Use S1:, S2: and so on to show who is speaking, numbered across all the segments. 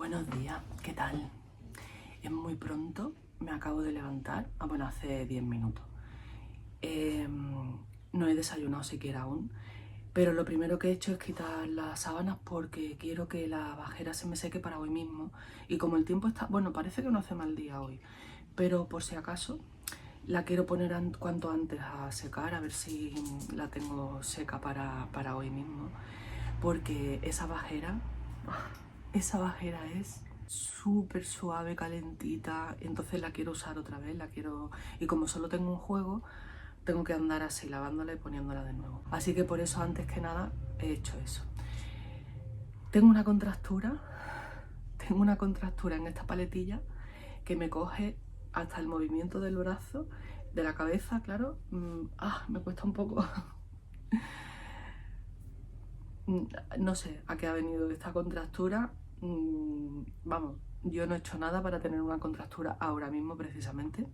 S1: Buenos días, ¿qué tal? Es muy pronto, me acabo de levantar, bueno, hace 10 minutos. No he desayunado siquiera aún, pero lo primero que he hecho es quitar las sábanas porque quiero que la bajera se me seque para hoy mismo. Y como el tiempo está, bueno, parece que no hace mal día hoy, pero por si acaso la quiero poner cuanto antes a secar, a ver si la tengo seca para hoy mismo, porque esa bajera es súper suave, calentita, entonces la quiero usar otra vez, y como solo tengo un juego, tengo que andar así, lavándola y poniéndola de nuevo. Así que por eso, antes que nada, he hecho eso. Tengo una contractura en esta paletilla que me coge hasta el movimiento del brazo, de la cabeza, claro. Me cuesta un poco. No sé a qué ha venido esta contractura. Vamos, yo no he hecho nada para tener una contractura ahora mismo precisamente,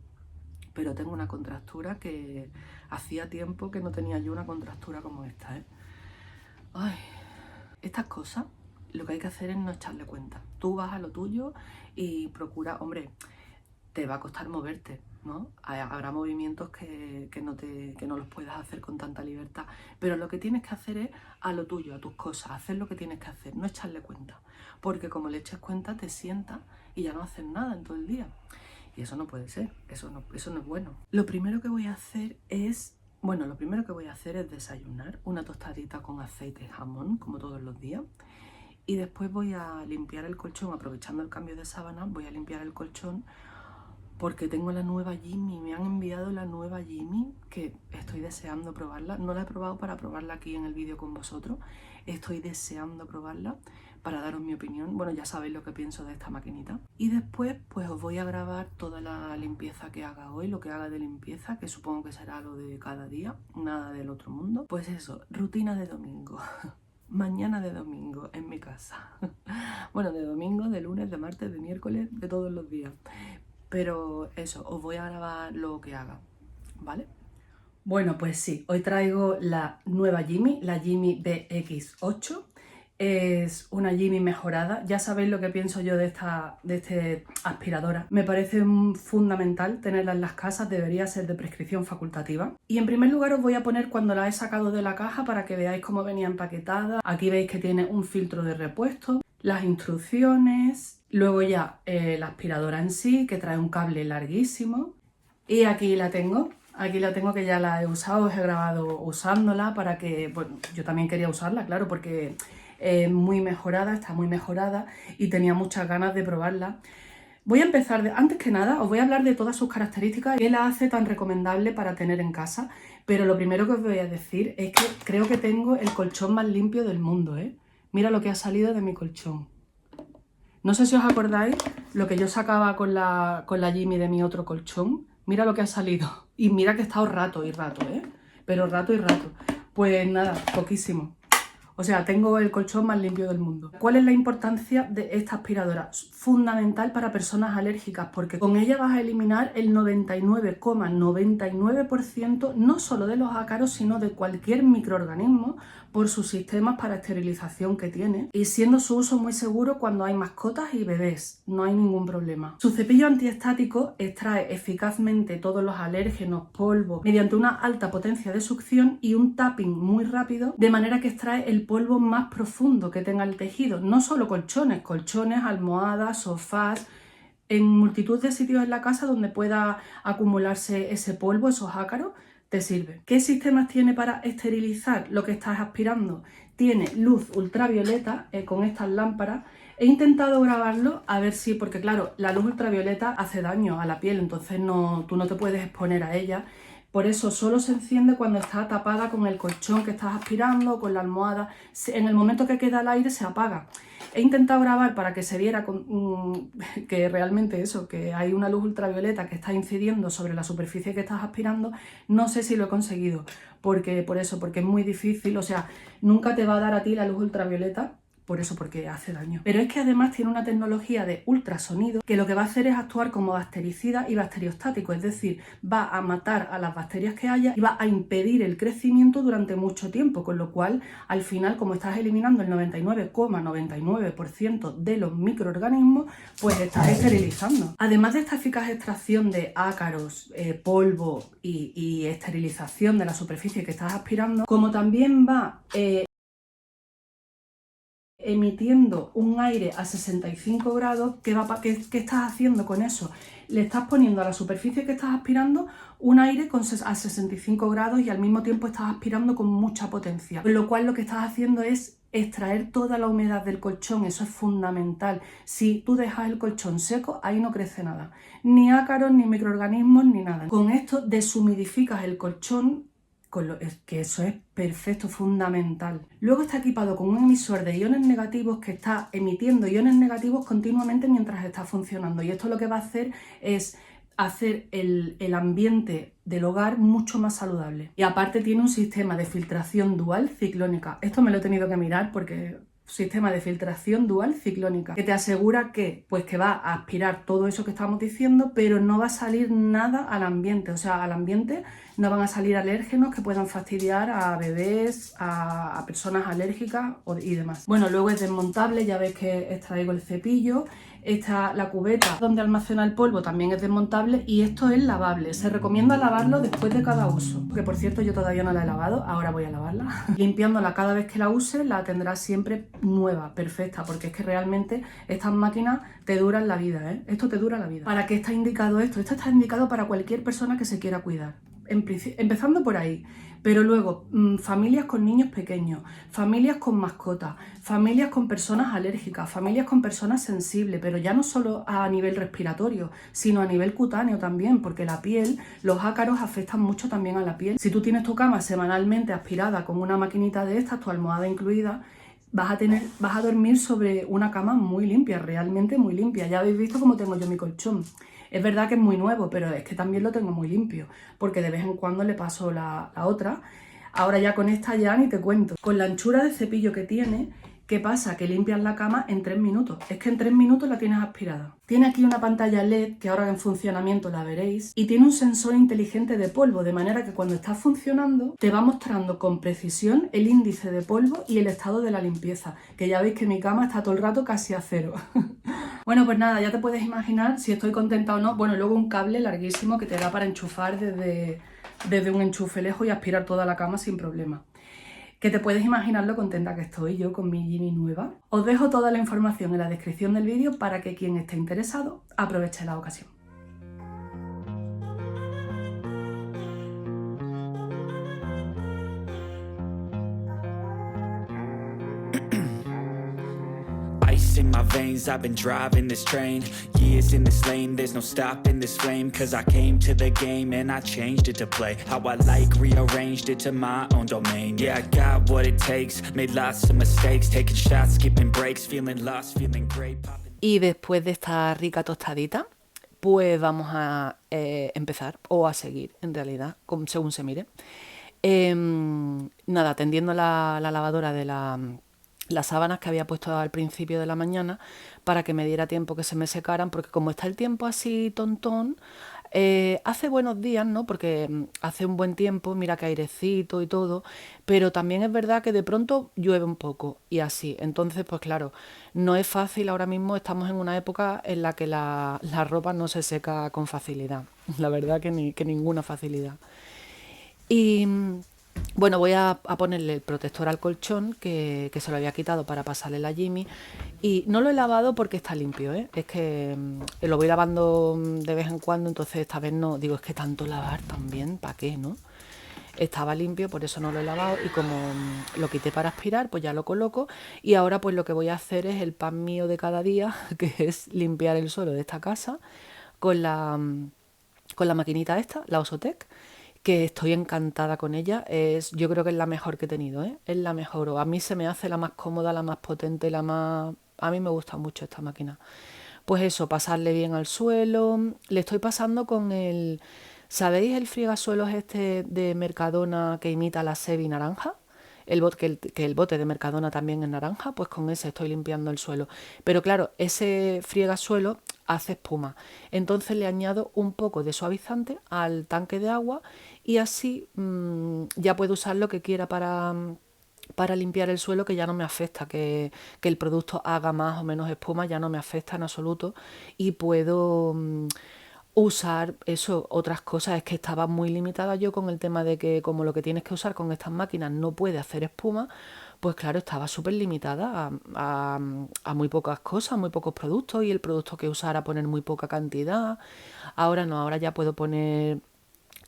S1: pero tengo una contractura que hacía tiempo que no tenía yo una contractura como esta, ¿eh? Ay, estas cosas lo que hay que hacer es no echarle cuenta. Tú vas a lo tuyo y procura, hombre, te va a costar moverte, ¿no? Habrá movimientos que no los puedas hacer con tanta libertad, pero lo que tienes que hacer es a lo tuyo, a tus cosas, hacer lo que tienes que hacer, no echarle cuenta, porque como le eches cuenta te sientas y ya no haces nada en todo el día. Y eso no puede ser, eso no es bueno. Lo primero que voy a hacer es desayunar una tostadita con aceite y jamón, como todos los días. Y después voy a limpiar el colchón, aprovechando el cambio de sábana, voy a limpiar el colchón porque tengo la nueva Jimmy, me han enviado la nueva Jimmy, que estoy deseando probarla. No la he probado para probarla aquí en el vídeo con vosotros, estoy deseando probarla para daros mi opinión. Bueno, ya sabéis lo que pienso de esta maquinita. Y después pues os voy a grabar toda la limpieza que haga hoy, lo que haga de limpieza, que supongo que será lo de cada día, nada del otro mundo. Pues eso, rutina de domingo. Mañana de domingo en mi casa. Bueno, de domingo, de lunes, de martes, de miércoles, de todos los días. Pero eso, os voy a grabar lo que haga, ¿vale? Bueno, pues sí, hoy traigo la nueva Jimmy, la Jimmy BX8. Es una Jimmy mejorada. Ya sabéis lo que pienso yo de esta aspiradora. Me parece fundamental tenerla en las casas, debería ser de prescripción facultativa. Y en primer lugar os voy a poner cuando la he sacado de la caja para que veáis cómo venía empaquetada. Aquí veis que tiene un filtro de repuesto, las instrucciones, luego ya la aspiradora en sí, que trae un cable larguísimo. Y aquí la tengo que ya la he usado, os he grabado usándola para que, bueno, yo también quería usarla, claro, porque es muy mejorada, está muy mejorada y tenía muchas ganas de probarla. Voy a empezar, antes que nada, os voy a hablar de todas sus características, qué la hace tan recomendable para tener en casa, pero lo primero que os voy a decir es que creo que tengo el colchón más limpio del mundo, ¿eh? Mira lo que ha salido de mi colchón. No sé si os acordáis lo que yo sacaba con la Jimmy de mi otro colchón. Mira lo que ha salido. Y mira que he estado rato y rato, ¿eh? Pero rato y rato. Pues nada, poquísimo. O sea, tengo el colchón más limpio del mundo. ¿Cuál es la importancia de esta aspiradora? Fundamental para personas alérgicas, porque con ella vas a eliminar el 99,99% no solo de los ácaros, sino de cualquier microorganismo por sus sistemas para esterilización que tiene, y siendo su uso muy seguro cuando hay mascotas y bebés, no hay ningún problema. Su cepillo antiestático extrae eficazmente todos los alérgenos, polvo, mediante una alta potencia de succión y un tapping muy rápido, de manera que extrae el polvo más profundo que tenga el tejido. No solo colchones, almohadas, sofás, en multitud de sitios en la casa donde pueda acumularse ese polvo, esos ácaros, te sirve. ¿Qué sistemas tiene para esterilizar lo que estás aspirando? Tiene luz ultravioleta con estas lámparas. He intentado grabarlo a ver si, porque claro, la luz ultravioleta hace daño a la piel, entonces tú no te puedes exponer a ella. Por eso solo se enciende cuando está tapada con el colchón que estás aspirando, con la almohada. En el momento que queda el aire se apaga. He intentado grabar para que se viera que realmente eso, que hay una luz ultravioleta que está incidiendo sobre la superficie que estás aspirando. No sé si lo he conseguido, porque es muy difícil, o sea, nunca te va a dar a ti la luz ultravioleta, por eso, porque hace daño. Pero es que además tiene una tecnología de ultrasonido que lo que va a hacer es actuar como bactericida y bacteriostático, es decir, va a matar a las bacterias que haya y va a impedir el crecimiento durante mucho tiempo, con lo cual al final, como estás eliminando el 99,99% de los microorganismos, pues estás esterilizando. Además de esta eficaz extracción de ácaros, polvo y esterilización de la superficie que estás aspirando, como también va emitiendo un aire a 65 grados, ¿qué estás haciendo con eso? Le estás poniendo a la superficie que estás aspirando un aire a 65 grados y al mismo tiempo estás aspirando con mucha potencia. Con lo cual lo que estás haciendo es extraer toda la humedad del colchón, eso es fundamental. Si tú dejas el colchón seco, ahí no crece nada. Ni ácaros, ni microorganismos, ni nada. Con esto deshumidificas el colchón, que eso es perfecto, fundamental. Luego está equipado con un emisor de iones negativos que está emitiendo iones negativos continuamente mientras está funcionando. Y esto lo que va a hacer es hacer el ambiente del hogar mucho más saludable. Y aparte tiene un sistema de filtración dual ciclónica. Esto me lo he tenido que mirar porque sistema de filtración dual ciclónica, que te asegura que va a aspirar todo eso que estamos diciendo, pero no va a salir nada al ambiente. O sea, al ambiente no van a salir alérgenos que puedan fastidiar a bebés, a personas alérgicas y demás. Bueno, luego es desmontable, ya ves que extraigo el cepillo. La cubeta donde almacena el polvo también es desmontable y esto es lavable. Se recomienda lavarlo después de cada uso, que por cierto yo todavía no la he lavado, ahora voy a lavarla. Limpiándola cada vez que la use, la tendrás siempre nueva, perfecta, porque es que realmente estas máquinas te duran la vida, ¿eh? Esto te dura la vida. ¿Para qué está indicado esto? Esto está indicado para cualquier persona que se quiera cuidar. Empezando por ahí, pero luego familias con niños pequeños, familias con mascotas, familias con personas alérgicas, familias con personas sensibles, pero ya no solo a nivel respiratorio, sino a nivel cutáneo también, porque la piel, los ácaros afectan mucho también a la piel. Si tú tienes tu cama semanalmente aspirada con una maquinita de estas, tu almohada incluida, vas a dormir sobre una cama muy limpia, realmente muy limpia. Ya habéis visto cómo tengo yo mi colchón. Es verdad que es muy nuevo, pero es que también lo tengo muy limpio, porque de vez en cuando le paso la otra. Ahora ya con esta ya ni te cuento. Con la anchura de cepillo que tiene, ¿qué pasa? Que limpias la cama en 3 minutos. Es que en 3 minutos la tienes aspirada. Tiene aquí una pantalla LED, que ahora en funcionamiento la veréis, y tiene un sensor inteligente de polvo, de manera que cuando está funcionando te va mostrando con precisión el índice de polvo y el estado de la limpieza, que ya veis que mi cama está todo el rato casi a cero. Bueno, pues nada, ya te puedes imaginar si estoy contenta o no. Bueno, luego un cable larguísimo que te da para enchufar desde un enchufe lejos y aspirar toda la cama sin problema. Que te puedes imaginar lo contenta que estoy yo con mi Jimmy nueva. Os dejo toda la información en la descripción del vídeo para que quien esté interesado aproveche la ocasión.
S2: Ice in my veins, I've been driving this train. Years in this lane, there's no stopping this flame. Cause I came to the game and I changed it to play how I like, rearranged it to my own domain. Yeah, I got what it takes, made lots of mistakes, taking shots, skipping breaks, feeling lost, feeling great.
S3: Y después de esta rica tostadita, pues vamos a empezar, o a seguir en realidad, según se mire. Nada, tendiendo la lavadora de las sábanas que había puesto al principio de la mañana para que me diera tiempo que se me secaran, porque como está el tiempo así tontón, hace buenos días, ¿no? Porque hace un buen tiempo, mira que airecito y todo, pero también es verdad que de pronto llueve un poco y así. Entonces, pues claro, no es fácil ahora mismo, estamos en una época en la que la ropa no se seca con facilidad, la verdad que ninguna facilidad. Y bueno, voy a ponerle el protector al colchón que se lo había quitado para pasarle la Jimmy. Y no lo he lavado porque está limpio, ¿eh? Es que lo voy lavando de vez en cuando, entonces esta vez no. Digo, es que tanto lavar también, ¿para qué, no? Estaba limpio, por eso no lo he lavado y como lo quité para aspirar, pues ya lo coloco. Y ahora pues lo que voy a hacer es el pan mío de cada día, que es limpiar el suelo de esta casa con la maquinita esta, la Osotec, que estoy encantada con ella. Yo creo que es la mejor que he tenido, ¿eh? Es la mejor, o a mí se me hace la más cómoda, la más potente, la más... A mí me gusta mucho esta máquina. Pues eso, pasarle bien al suelo. Le estoy pasando con el... ¿Sabéis el friegasuelos este de Mercadona que imita la Sebi naranja? que el bote de Mercadona también es naranja, pues con ese estoy limpiando el suelo. Pero claro, ese friegasuelo hace espuma. Entonces le añado un poco de suavizante al tanque de agua y así ya puedo usar lo que quiera para limpiar el suelo, que ya no me afecta, que el producto haga más o menos espuma, ya no me afecta en absoluto y puedo usar eso, otras cosas. Es que estaba muy limitada yo con el tema de que como lo que tienes que usar con estas máquinas no puede hacer espuma, pues claro, estaba súper limitada a muy pocas cosas, muy pocos productos y el producto que usara poner muy poca cantidad. Ahora no, ahora ya puedo poner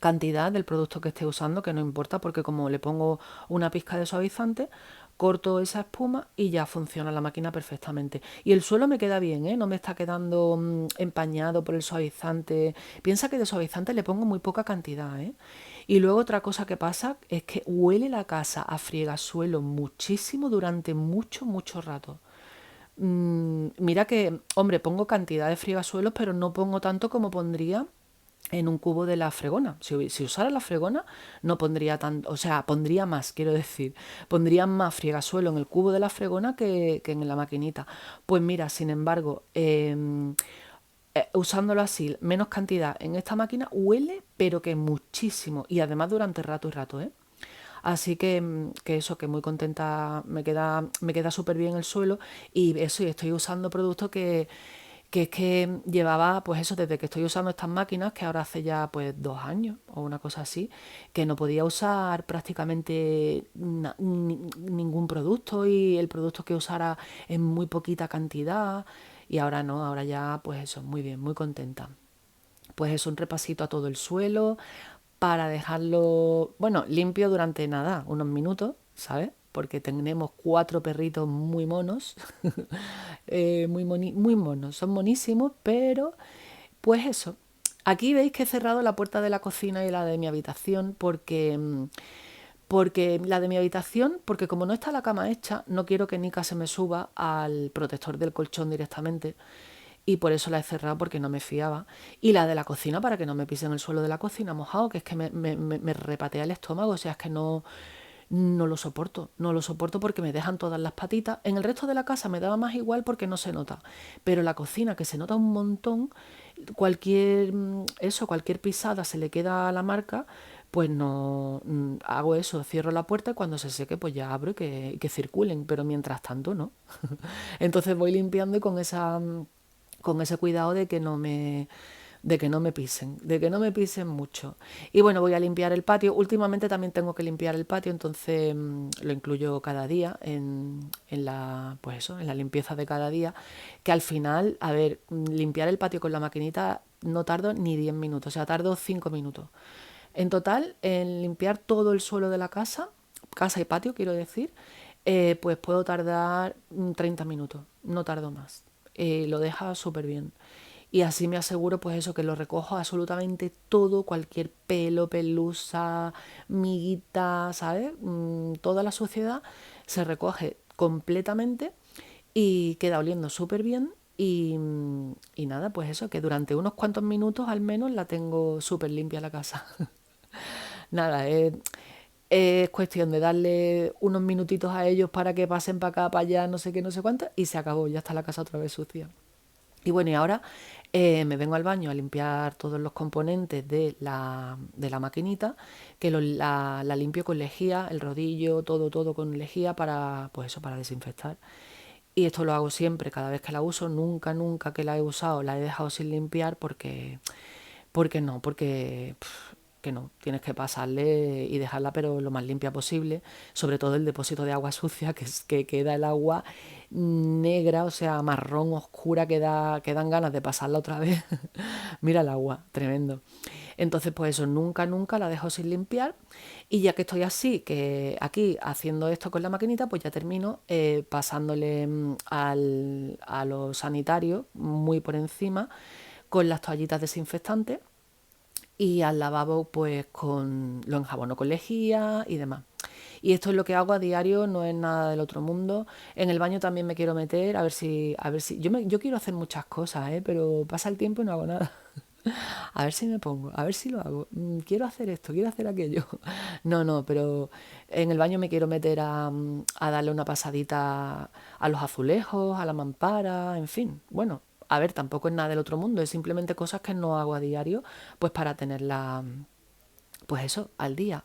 S3: cantidad del producto que esté usando, que no importa, porque como le pongo una pizca de suavizante, corto esa espuma y ya funciona la máquina perfectamente. Y el suelo me queda bien, ¿eh? No me está quedando empañado por el suavizante. Piensa que de suavizante le pongo muy poca cantidad, ¿eh? Y luego otra cosa que pasa es que huele la casa a friegasuelo muchísimo durante mucho, mucho rato. Mira que, hombre, pongo cantidad de friegasuelos, pero no pongo tanto como pondría en un cubo de la fregona. Si usara la fregona, no pondría tanto, o sea, pondría más, quiero decir, pondría más friegasuelo en el cubo de la fregona que en la maquinita. Pues mira, sin embargo, usándolo así, menos cantidad en esta máquina, huele, pero que muchísimo, y además durante rato y rato, ¿eh? Así que eso, que muy contenta, me queda súper bien el suelo y eso, y estoy usando productos que es que llevaba, pues eso, desde que estoy usando estas máquinas, que ahora hace ya pues 2 años o una cosa así, que no podía usar prácticamente ningún producto y el producto que usara en muy poquita cantidad y ahora no, ahora ya pues eso, muy bien, muy contenta. Pues es un repasito a todo el suelo para dejarlo, bueno, limpio durante nada, unos minutos, ¿sabes? Porque tenemos 4 perritos muy monos, muy monos, son monísimos, pero pues eso. Aquí veis que he cerrado la puerta de la cocina y la de mi habitación porque la de mi habitación, porque como no está la cama hecha, no quiero que Nika se me suba al protector del colchón directamente y por eso la he cerrado porque no me fiaba. Y la de la cocina para que no me pisen el suelo de la cocina mojado, que es que me repatea el estómago, o sea, es que no lo soporto, no lo soporto porque me dejan todas las patitas. En el resto de la casa me daba más igual porque no se nota, pero la cocina que se nota un montón, cualquier pisada se le queda a la marca, pues no hago eso, cierro la puerta y cuando se seque pues ya abro y que circulen, pero mientras tanto no. Entonces voy limpiando y con ese cuidado de que no me pisen, de que no me pisen mucho. Y bueno, voy a limpiar el patio. Últimamente también tengo que limpiar el patio, entonces lo incluyo cada día pues eso, en la limpieza de cada día, que al final, a ver, limpiar el patio con la maquinita no tardo ni 10 minutos, o sea, tardo 5 minutos. En total, en limpiar todo el suelo de la casa y patio, quiero decir, pues puedo tardar 30 minutos, no tardo más. Lo deja súper bien. Y así me aseguro, pues eso, que lo recojo absolutamente todo, cualquier pelo, pelusa, miguita, ¿sabes? Toda la suciedad se recoge completamente y queda oliendo súper bien. Y nada, pues eso, que durante unos cuantos minutos al menos la tengo súper limpia la casa. Nada, es cuestión de darle unos minutitos a ellos para que pasen para acá, para allá, no sé qué, no sé cuánto, y se acabó, ya está la casa otra vez sucia. Y bueno, y ahora me vengo al baño a limpiar todos los componentes de la maquinita, que la limpio con lejía, el rodillo, todo con lejía para, pues eso, para desinfectar. Y esto lo hago siempre, cada vez que la uso, nunca que la he usado la he dejado sin limpiar porque que no, tienes que pasarle y dejarla pero lo más limpia posible, sobre todo el depósito de agua sucia, que queda el agua negra, o sea, marrón, oscura, que dan ganas de pasarla otra vez. Mira el agua, tremendo. Entonces, pues eso, nunca la dejo sin limpiar. Y ya que estoy así, que aquí haciendo esto con la maquinita, pues ya termino pasándole a los sanitarios muy por encima con las toallitas desinfectantes y al lavabo pues lo enjabono con lejía y demás. Y esto es lo que hago a diario, no es nada del otro mundo. En el baño también me quiero meter, a ver si yo quiero hacer muchas cosas, pero pasa el tiempo y no hago nada. A ver si me pongo, a ver si lo hago. Quiero hacer esto, quiero hacer aquello. No, pero en el baño me quiero meter a darle una pasadita a los azulejos, a la mampara, en fin. Bueno, a ver, tampoco es nada del otro mundo, es simplemente cosas que no hago a diario, pues para tenerla, pues eso, al día.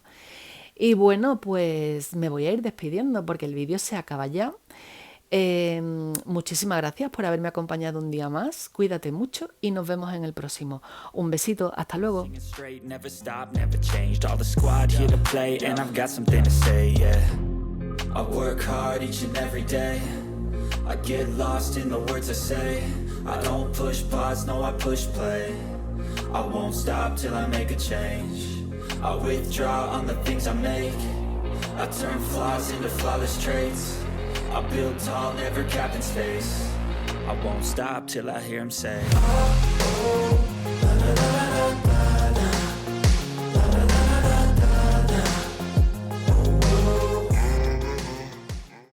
S3: Y bueno, pues me voy a ir despidiendo porque el vídeo se acaba ya. Muchísimas gracias por haberme acompañado un día más. Cuídate mucho y nos vemos en el próximo. Un besito, hasta luego.
S2: Singing straight, never stopped, never changed. All the squad here to play, and I've got something to say, yeah. I work hard each and every day. I get lost in the words I say. I don't push pause, no, I push play. I won't stop till I make a change. I withdraw on the things I make. I turn flaws into flawless traits. I build tall, never capped in space. I won't stop till I hear him say, oh, oh.